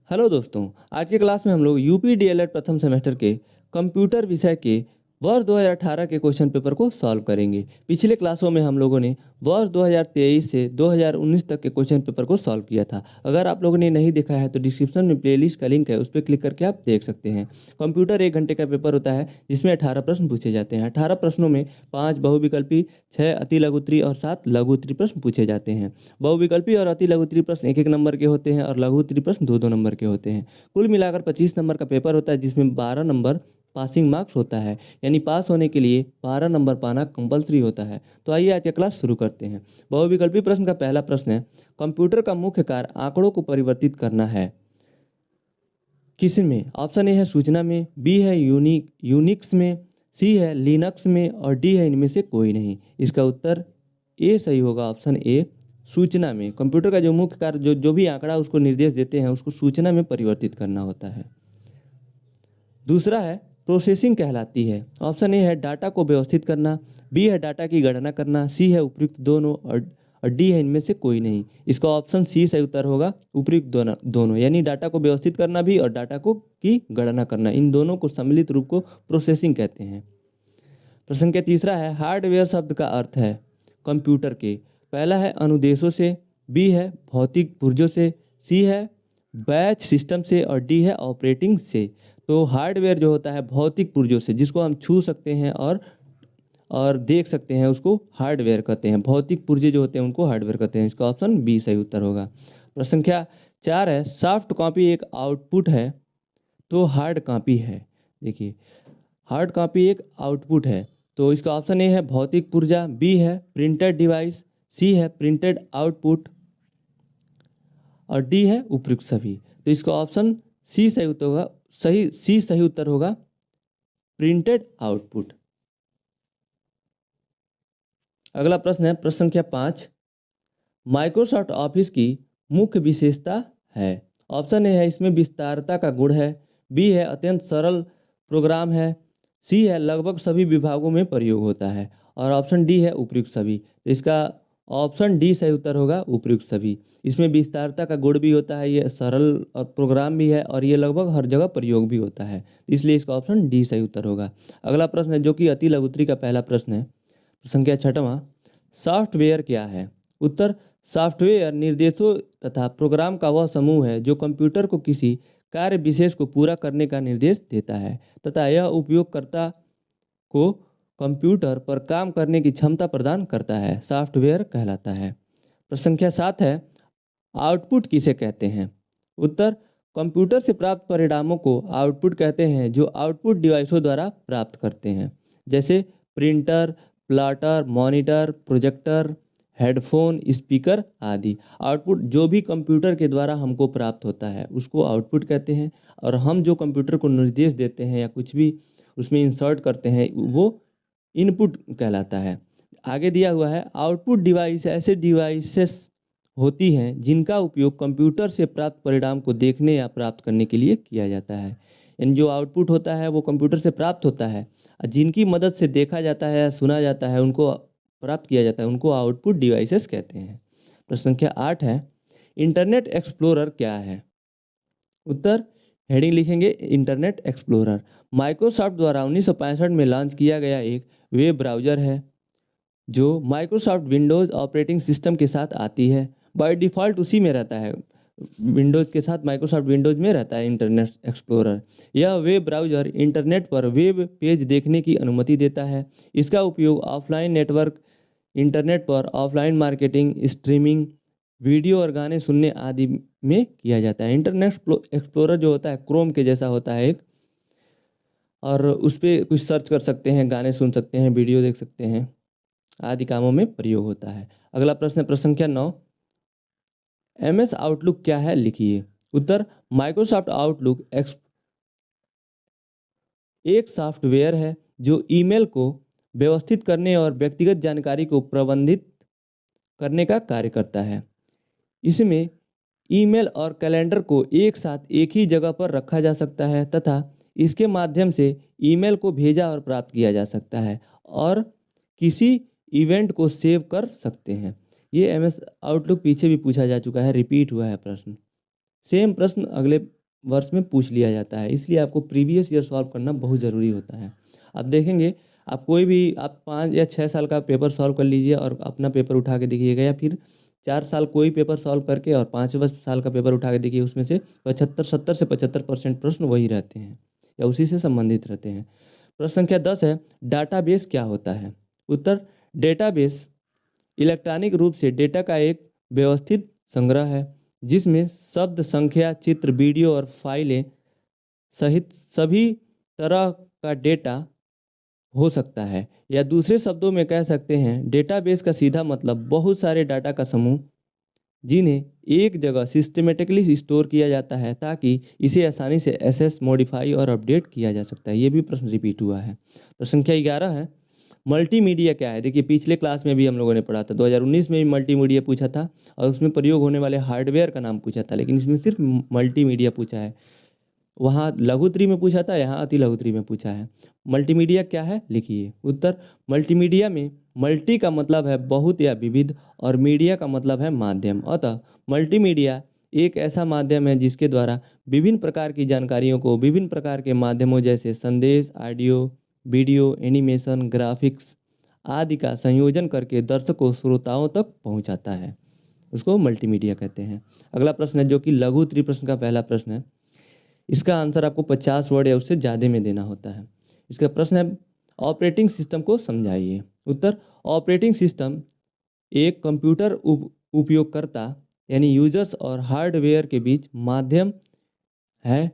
Hello दोस्तों। आज के क्लास में हम लोग यूपी डीएलएड प्रथम सेमेस्टर के कंप्यूटर विषय के वर्ष 2018 के क्वेश्चन पेपर को सॉल्व करेंगे। पिछले क्लासों में हम लोगों ने वर्ष 2023 से 2019 तक के क्वेश्चन पेपर को सॉल्व किया था। अगर आप लोगों ने नहीं देखा है तो डिस्क्रिप्शन में प्लेलिस्ट का लिंक है, उस पर क्लिक करके आप देख सकते हैं। कंप्यूटर 1 घंटे का पेपर होता है जिसमें 18 प्रश्न पूछे जाते हैं। 18 प्रश्नों में 5 बहुविकल्पी, 6 अति लघु उत्तरीय और 7 लघु उत्तरीय प्रश्न पूछे जाते हैं। बहुविकल्पी और अति लघु उत्तरीय प्रश्न 1-1 नंबर के होते हैं और लघु उत्तरीय प्रश्न 2-2 नंबर के होते हैं। कुल मिलाकर 25 नंबर का पेपर होता है जिसमें 12 नंबर पासिंग मार्क्स होता है, यानी पास होने के लिए 12 नंबर पाना कंपलसरी होता है। तो आइए आज का क्लास शुरू करते हैं। बहुविकल्पी प्रश्न का पहला प्रश्न है, कंप्यूटर का मुख्य कार्य आंकड़ों को परिवर्तित करना है। किस में? ऑप्शन ए है सूचना में, बी है यूनिक्स में, सी है लिनक्स में और डी है इनमें से कोई नहीं। इसका उत्तर ए सही होगा, ऑप्शन ए सूचना में। कंप्यूटर का जो मुख्य कार्य जो भी आंकड़ा उसको निर्देश देते हैं उसको सूचना में परिवर्तित करना होता है। दूसरा है प्रोसेसिंग कहलाती है। ऑप्शन ए है डाटा को व्यवस्थित करना, बी है डाटा की गणना करना, सी है उपयुक्त दोनों और डी है इनमें से कोई नहीं। इसका ऑप्शन सी सही उत्तर होगा, उपयुक्त दोनों, यानी डाटा को व्यवस्थित करना भी और डाटा को की गणना करना, इन दोनों को सम्मिलित रूप को प्रोसेसिंग कहते हैं। प्रश्न के तीसरा है हार्डवेयर शब्द का अर्थ है कंप्यूटर के। पहला है अनुदेशों से, बी है भौतिक पुर्जों से, सी है बैच सिस्टम से और डी है ऑपरेटिंग से। तो हार्डवेयर जो होता है भौतिक पुर्जों से, जिसको हम छू सकते हैं और देख सकते हैं, उसको हार्डवेयर कहते हैं। भौतिक पुर्जे जो होते हैं उनको हार्डवेयर कहते हैं। इसका ऑप्शन बी सही उत्तर होगा। प्रश्न संख्या 4 है सॉफ्ट कॉपी एक आउटपुट है तो हार्ड कॉपी है। देखिए, हार्ड कॉपी एक आउटपुट है तो इसका ऑप्शन ए है भौतिक पुर्जा, बी है प्रिंटेड डिवाइस, सी है प्रिंटेड आउटपुट और डी है उपयुक्त सभी। तो इसका ऑप्शन सी सही उत्तर होगा, सी सही उत्तर होगा, प्रिंटेड आउटपुट। अगला प्रश्न है प्रश्न संख्या 5, माइक्रोसॉफ्ट ऑफिस की मुख्य विशेषता है। ऑप्शन ए है इसमें विस्तारता का गुण है, बी है अत्यंत सरल प्रोग्राम है, सी है लगभग सभी विभागों में प्रयोग होता है और ऑप्शन डी है उपयुक्त सभी। तो इसका ऑप्शन डी सही उत्तर होगा, उपयुक्त सभी। इसमें विस्तारता का गुण भी होता है, ये सरल और प्रोग्राम भी है और ये लगभग हर जगह प्रयोग भी होता है, इसलिए इसका ऑप्शन डी सही उत्तर होगा। अगला प्रश्न है जो कि अति लघु उत्तरीय का पहला प्रश्न है। संख्या 6वां, सॉफ्टवेयर क्या है? उत्तर सॉफ्टवेयर निर्देशों तथा प्रोग्राम का वह समूह है जो कंप्यूटर को किसी कार्य विशेष को पूरा करने का निर्देश देता है तथा यह उपयोगकर्ता को कंप्यूटर पर काम करने की क्षमता प्रदान करता है, सॉफ्टवेयर कहलाता है। प्रश्न संख्या 7 है आउटपुट किसे कहते हैं? उत्तर कंप्यूटर से प्राप्त परिणामों को आउटपुट कहते हैं जो आउटपुट डिवाइसों द्वारा प्राप्त करते हैं, जैसे printer, plotter, monitor, projector, headphone, speaker आदि। आउटपुट जो भी कंप्यूटर के द्वारा हमको प्राप्त होता है उसको आउटपुट कहते हैं और हम जो कंप्यूटर को निर्देश देते हैं या कुछ भी उसमें इंसर्ट करते हैं वो इनपुट कहलाता है। आगे दिया हुआ है आउटपुट डिवाइस ऐसे डिवाइसेस होती हैं जिनका उपयोग कंप्यूटर से प्राप्त परिणाम को देखने या प्राप्त करने के लिए किया जाता है। यानी जो आउटपुट होता है वो कंप्यूटर से प्राप्त होता है, जिनकी मदद से देखा जाता है या सुना जाता है, उनको प्राप्त किया जाता है, उनको आउटपुट डिवाइसेस कहते हैं। प्रश्न संख्या 8 है इंटरनेट एक्सप्लोरर क्या है? उत्तर हेडिंग लिखेंगे इंटरनेट एक्सप्लोरर माइक्रोसॉफ्ट द्वारा 1965 में लॉन्च किया गया एक वेब ब्राउज़र है जो माइक्रोसॉफ्ट विंडोज़ ऑपरेटिंग सिस्टम के साथ आती है। बाय डिफ़ॉल्ट उसी में रहता है, विंडोज़ के साथ माइक्रोसॉफ्ट विंडोज़ में रहता है इंटरनेट एक्सप्लोरर। यह वेब ब्राउज़र इंटरनेट पर वेब पेज देखने की अनुमति देता है। इसका उपयोग ऑफलाइन नेटवर्क इंटरनेट पर ऑफलाइन मार्केटिंग, स्ट्रीमिंग, वीडियो और गाने सुनने आदि में किया जाता है। इंटरनेट एक्सप्लोरर जो होता है क्रोम के जैसा होता है एक, और उस पर कुछ सर्च कर सकते हैं, गाने सुन सकते हैं, वीडियो देख सकते हैं आदि कामों में प्रयोग होता है। अगला प्रश्न है प्रश्न संख्या 9, MS आउटलुक क्या है लिखिए। उत्तर माइक्रोसॉफ्ट आउटलुक एक सॉफ्टवेयर है जो ईमेल को व्यवस्थित करने और व्यक्तिगत जानकारी को प्रबंधित करने का कार्य करता है। इसमें ईमेल और कैलेंडर को एक साथ एक ही जगह पर रखा जा सकता है तथा इसके माध्यम से ईमेल को भेजा और प्राप्त किया जा सकता है और किसी इवेंट को सेव कर सकते हैं। ये MS आउटलुक पीछे भी पूछा जा चुका है, रिपीट हुआ है प्रश्न। सेम प्रश्न अगले वर्ष में पूछ लिया जाता है, इसलिए आपको प्रीवियस ईयर सॉल्व करना बहुत ज़रूरी होता है। आप देखेंगे, आप कोई भी आप 5 या 6 साल का पेपर सॉल्व कर लीजिए और अपना पेपर उठा के देखिएगा, या फिर 4 साल कोई पेपर सॉल्व करके और 5वें साल का पेपर उठा के देखिए, उसमें से 70 से 75% प्रश्न वही रहते हैं या उसी से संबंधित रहते हैं। प्रश्न संख्या 10 है, डाटाबेस क्या होता है? उत्तर, डेटाबेस इलेक्ट्रॉनिक रूप से डेटा का एक व्यवस्थित संग्रह है जिसमें शब्द, संख्या, चित्र, वीडियो और फाइलें सहित सभी तरह का डेटा हो सकता है। या दूसरे शब्दों में कह सकते हैं, डेटाबेस का सीधा मतलब बहुत सारे डाटा का समूह जिन्हें एक जगह सिस्टमेटिकली स्टोर किया जाता है ताकि इसे आसानी से एक्सेस, मॉडिफाई और अपडेट किया जा सकता है। ये भी प्रश्न रिपीट हुआ है। प्रश्न संख्या 11 है, मल्टीमीडिया क्या है? देखिए, पिछले क्लास में भी हम लोगों ने पढ़ा था, 2019 में भी मल्टीमीडिया पूछा था और उसमें प्रयोग होने वाले हार्डवेयर का नाम पूछा था, लेकिन इसमें सिर्फ मल्टीमीडिया पूछा है। वहाँ लघुत्री में पूछा था, यहाँ अति लघुत्री में पूछा है। मल्टीमीडिया क्या है, लिखिए। उत्तर, मल्टीमीडिया में मल्टी का मतलब है बहुत या विविध और मीडिया का मतलब है माध्यम। अतः मल्टीमीडिया एक ऐसा माध्यम है जिसके द्वारा विभिन्न प्रकार की जानकारियों को विभिन्न प्रकार के माध्यमों जैसे संदेश, ऑडियो, वीडियो, एनिमेशन, ग्राफिक्स आदि का संयोजन करके दर्शकों, श्रोताओं तक पहुंचाता है। उसको मल्टीमीडिया कहते हैं। अगला प्रश्न है जो कि लघु उत्तरीय प्रश्न का पहला प्रश्न है। इसका आंसर आपको 50 वर्ड या उससे ज़्यादा में देना होता है। इसका प्रश्न है, ऑपरेटिंग सिस्टम को समझाइए। उत्तर, ऑपरेटिंग सिस्टम एक कंप्यूटर उपयोगकर्ता यानी यूजर्स और हार्डवेयर के बीच माध्यम है।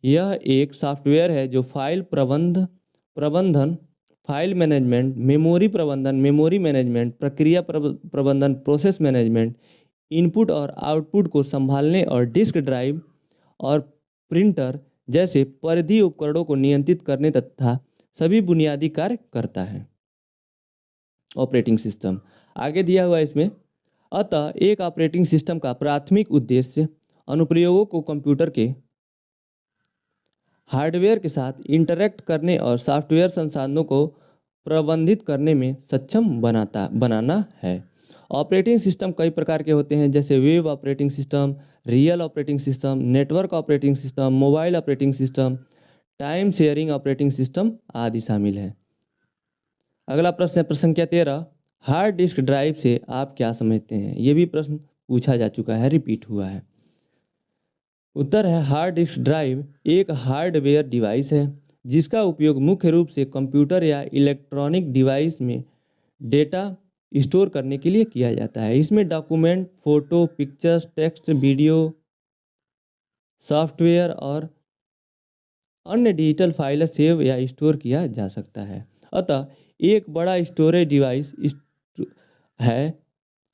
यह एक सॉफ्टवेयर है जो फाइल प्रबंधन, फाइल मैनेजमेंट, मेमोरी प्रबंधन, मेमोरी मैनेजमेंट, प्रक्रिया प्रबंधन, प्रोसेस मैनेजमेंट, इनपुट और आउटपुट को संभालने और डिस्क ड्राइव और प्रिंटर जैसे परिधीय उपकरणों को नियंत्रित करने तथा सभी बुनियादी कार्य करता है। ऑपरेटिंग सिस्टम आगे दिया हुआ इसमें, अतः एक ऑपरेटिंग सिस्टम का प्राथमिक उद्देश्य अनुप्रयोगों को कंप्यूटर के हार्डवेयर के साथ इंटरैक्ट करने और सॉफ्टवेयर संसाधनों को प्रबंधित करने में सक्षम बनाना है। ऑपरेटिंग सिस्टम कई प्रकार के होते हैं, जैसे web operating system, real operating system, network operating system, mobile operating system, time sharing operating system आदि शामिल हैं। अगला प्रश्न है प्रश्न संख्या 13, हार्ड डिस्क ड्राइव से आप क्या समझते हैं? ये भी प्रश्न पूछा जा चुका है, रिपीट हुआ है। उत्तर है, हार्ड डिस्क ड्राइव एक हार्डवेयर डिवाइस है जिसका उपयोग मुख्य रूप से कंप्यूटर या इलेक्ट्रॉनिक डिवाइस में डेटा स्टोर करने के लिए किया जाता है। इसमें document, photo, pictures, text, video, software और अन्य डिजिटल फाइल सेव या स्टोर किया जा सकता है। अतः एक बड़ा स्टोरेज डिवाइस है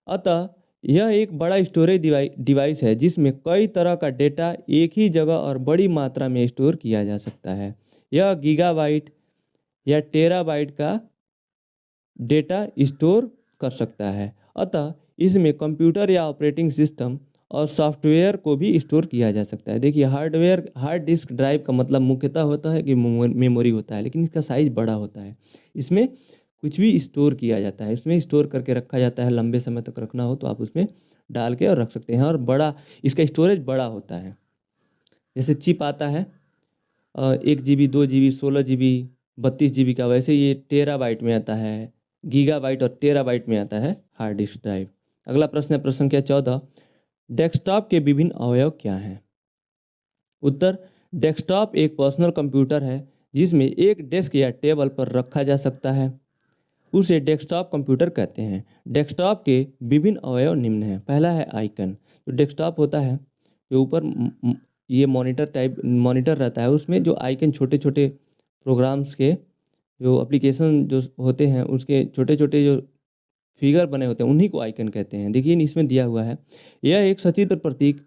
अतः यह एक बड़ा स्टोरेज डिवाइस है जिसमें कई तरह का डेटा एक ही जगह और बड़ी मात्रा में स्टोर किया जा सकता है। यह गीगाबाइट या टेराबाइट का डेटा स्टोर कर सकता है। अतः इसमें कंप्यूटर या ऑपरेटिंग सिस्टम और सॉफ्टवेयर को भी स्टोर किया जा सकता है। देखिए, हार्ड डिस्क ड्राइव का मतलब मुख्यतः होता है कि मेमोरी होता है, लेकिन इसका साइज़ बड़ा होता है। इसमें कुछ भी स्टोर किया जाता है, इसमें स्टोर करके रखा जाता है। लंबे समय तक रखना हो तो आप उसमें डाल के और रख सकते हैं, और बड़ा इसका स्टोरेज बड़ा होता है। जैसे चिप आता है 1 GB, 2 GB, 16 GB, 32 GB का, वैसे ये टेराबाइट में आता है, गीगाबाइट और टेराबाइट में आता है हार्ड डिस्क ड्राइव। अगला प्रश्न है प्रश्न संख्या 14, डेस्कटॉप के विभिन्न अवयव क्या हैं? उत्तर, डेस्कटॉप एक पर्सनल कंप्यूटर है जिसमें एक डेस्क या टेबल पर रखा जा सकता है, उसे डेस्कटॉप कंप्यूटर कहते हैं। डेस्कटॉप के विभिन्न अवयव निम्न हैं। पहला है आइकन। जो डेस्कटॉप होता है, जो ऊपर ये मॉनिटर रहता है, उसमें जो आइकन छोटे छोटे प्रोग्राम्स के जो एप्लीकेशन जो होते हैं उसके छोटे छोटे जो फिगर बने होते हैं उन्हीं को आइकन कहते हैं। देखिए इसमें दिया हुआ है, यह एक सचित्र प्रतीक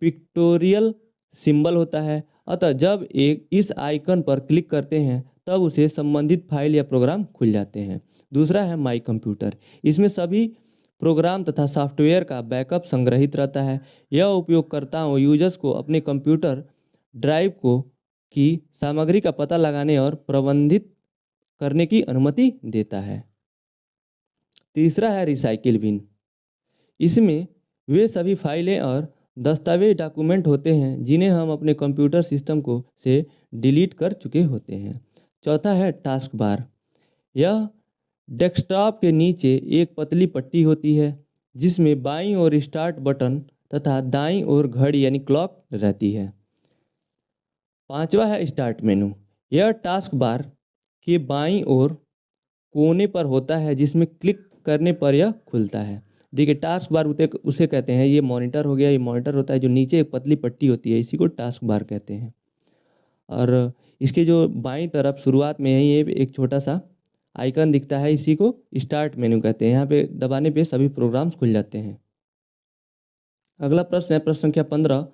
पिक्टोरियल सिंबल होता है। अतः जब एक इस आइकन पर क्लिक करते हैं तब उसे संबंधित फाइल या प्रोग्राम खुल जाते हैं। दूसरा है माई कंप्यूटर। इसमें सभी प्रोग्राम तथा सॉफ्टवेयर का बैकअप संग्रहित रहता है। यह उपयोगकर्ताओं यूजर्स को अपने कंप्यूटर ड्राइव को की सामग्री का पता लगाने और प्रबंधित करने की अनुमति देता है। तीसरा है रिसाइकिल बिन। इसमें वे सभी फाइलें और दस्तावेज डॉक्यूमेंट होते हैं जिन्हें हम अपने कंप्यूटर सिस्टम को से डिलीट कर चुके होते हैं। चौथा है टास्क बार। यह डेस्कटॉप के नीचे एक पतली पट्टी होती है जिसमें बाईं ओर स्टार्ट बटन तथा दाईं ओर घड़ी यानी क्लॉक रहती है। पांचवा है स्टार्ट मेनू। यह टास्क बार के बाईं ओर कोने पर होता है जिसमें क्लिक करने पर यह खुलता है। देखिए टास्क बार उसे कहते हैं, ये मॉनिटर हो गया, ये मॉनिटर होता है जो नीचे एक पतली पट्टी होती है, इसी को टास्क बार कहते हैं। और इसके जो बाईं तरफ शुरुआत में यही एक छोटा सा आइकन दिखता है, इसी को स्टार्ट मेनू कहते हैं। यहाँ पे दबाने पे सभी प्रोग्राम्स खुल जाते हैं। अगला प्रश्न है प्रश्न संख्या 15,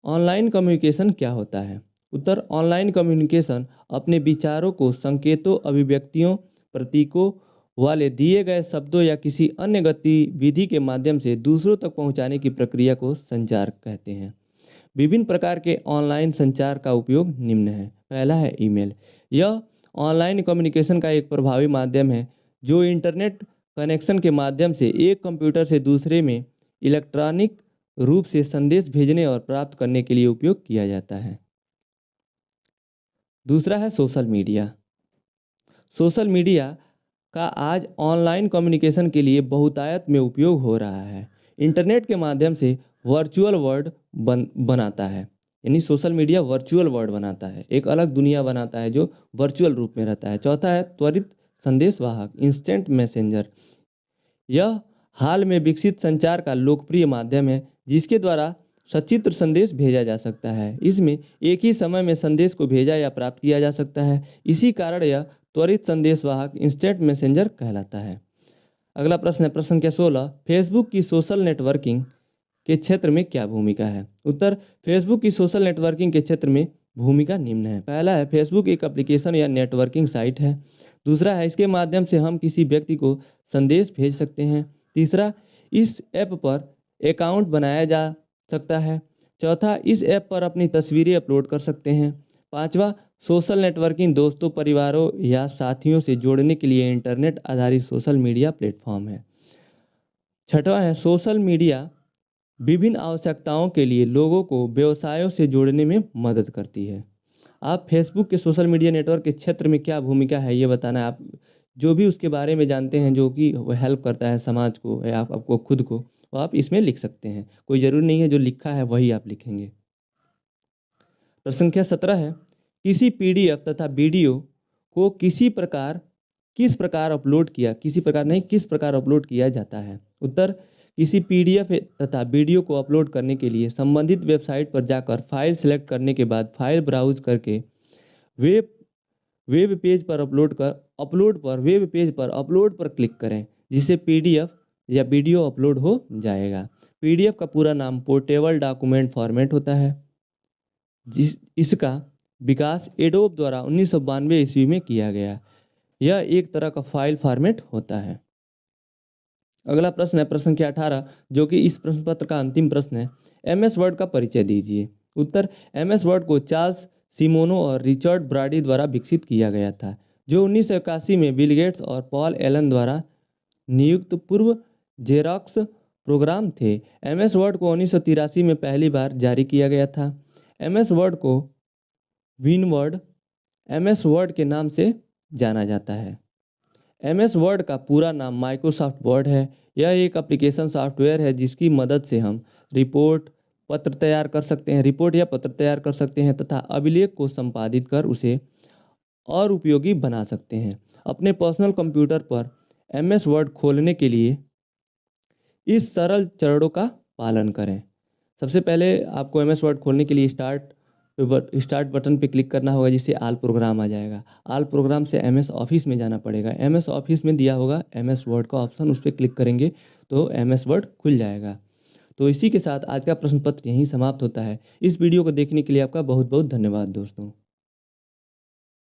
ऑनलाइन कम्युनिकेशन क्या होता है? उत्तर, ऑनलाइन कम्युनिकेशन अपने विचारों को संकेतों, अभिव्यक्तियों, प्रतीकों वाले दिए गए शब्दों या किसी अन्य गतिविधि के माध्यम से दूसरों तक पहुंचाने की प्रक्रिया को संचार कहते हैं। विभिन्न प्रकार के ऑनलाइन संचार का उपयोग निम्न है। पहला है ईमेल। यह ऑनलाइन कम्युनिकेशन का एक प्रभावी माध्यम है जो इंटरनेट कनेक्शन के माध्यम से एक कंप्यूटर से दूसरे में इलेक्ट्रॉनिक रूप से संदेश भेजने और प्राप्त करने के लिए उपयोग किया जाता है। दूसरा है सोशल मीडिया। सोशल मीडिया का आज ऑनलाइन कम्युनिकेशन के लिए बहुतायत में उपयोग हो रहा है। इंटरनेट के माध्यम से वर्चुअल वर्ल्ड बनाता है, यानी सोशल मीडिया वर्चुअल वर्ल्ड बनाता है, एक अलग दुनिया बनाता है जो वर्चुअल रूप में रहता है। चौथा है त्वरित संदेश वाहक, इंस्टेंट मैसेंजर। यह हाल में विकसित संचार का लोकप्रिय माध्यम है जिसके द्वारा सचित्र संदेश भेजा जा सकता है। इसमें एक ही समय में संदेश को भेजा या प्राप्त किया जा सकता है, इसी कारण यह त्वरित संदेश वाहक इंस्टेंट मैसेंजर कहलाता है। अगला प्रश्न है प्रश्न संख्या 16, फेसबुक की सोशल नेटवर्किंग के क्षेत्र में क्या भूमिका है? उत्तर, फेसबुक की सोशल नेटवर्किंग के क्षेत्र में भूमिका निम्न है। पहला है फेसबुक एक एप्लीकेशन या नेटवर्किंग साइट है। दूसरा है इसके माध्यम से हम किसी व्यक्ति को संदेश भेज सकते हैं। तीसरा, इस ऐप पर अकाउंट बनाया जा सकता है। चौथा, इस ऐप पर अपनी तस्वीरें अपलोड कर सकते हैं। पांचवा, सोशल नेटवर्किंग दोस्तों, परिवारों या साथियों से जोड़ने के लिए इंटरनेट आधारित सोशल मीडिया प्लेटफॉर्म है। छठवां है सोशल मीडिया विभिन्न आवश्यकताओं के लिए लोगों को व्यवसायों से जोड़ने में मदद करती है। आप फेसबुक के सोशल मीडिया नेटवर्क के क्षेत्र में क्या भूमिका है ये बताना है। आप जो भी उसके बारे में जानते हैं जो कि हेल्प करता है समाज को या आपको खुद को, वो आप इसमें लिख सकते हैं। कोई ज़रूरी नहीं है जो लिखा है वही आप लिखेंगे। प्रश्न संख्या 17 है, किसी पीडीएफ तथा वीडियो को किस प्रकार अपलोड किया जाता है? उत्तर, किसी पीडीएफ तथा वीडियो को अपलोड करने के लिए संबंधित वेबसाइट पर जाकर फाइल सेलेक्ट करने के बाद फाइल ब्राउज करके वेब पेज पर अपलोड पर क्लिक करें, जिससे पीडीएफ या वीडियो अपलोड हो जाएगा। पीडीएफ का पूरा नाम पोर्टेबल डॉक्यूमेंट फॉर्मेट होता है। इसका विकास एडोब द्वारा 1992 ईस्वी में किया गया। यह एक तरह का फाइल फॉर्मेट होता है। अगला प्रश्न है प्रश्न संख्या 18, जो कि इस प्रश्न पत्र का अंतिम प्रश्न है। एमएस वर्ड का परिचय दीजिए। उत्तर, एमएस वर्ड को चार्ल्स सिमोनो और रिचर्ड ब्राडी द्वारा विकसित किया गया था, जो 1981 में बिल गेट्स और पॉल एलन द्वारा नियुक्त पूर्व जेरॉक्स प्रोग्राम थे। एमएस वर्ड को 1983 में पहली बार जारी किया गया था। एमएस वर्ड को विनवर्ड एमएस वर्ड के नाम से जाना जाता है। एमएस वर्ड का पूरा नाम माइक्रोसॉफ्ट वर्ड है। यह एक एप्लीकेशन सॉफ्टवेयर है जिसकी मदद से हम रिपोर्ट या पत्र तैयार कर सकते हैं तथा अभिलेख को संपादित कर उसे और उपयोगी बना सकते हैं। अपने पर्सनल कंप्यूटर पर एमएस वर्ड खोलने के लिए इस सरल चरणों का पालन करें। सबसे पहले आपको एमएस वर्ड खोलने के लिए स्टार्ट बटन पे क्लिक करना होगा, जिससे आल प्रोग्राम आ जाएगा। आल प्रोग्राम से एमएस ऑफिस में जाना पड़ेगा। एमएस ऑफिस में दिया होगा एमएस वर्ड का ऑप्शन, उस पर क्लिक करेंगे तो एमएस वर्ड खुल जाएगा। तो इसी के साथ आज का प्रश्न पत्र यहीं समाप्त होता है। इस वीडियो को देखने के लिए आपका बहुत बहुत धन्यवाद दोस्तों।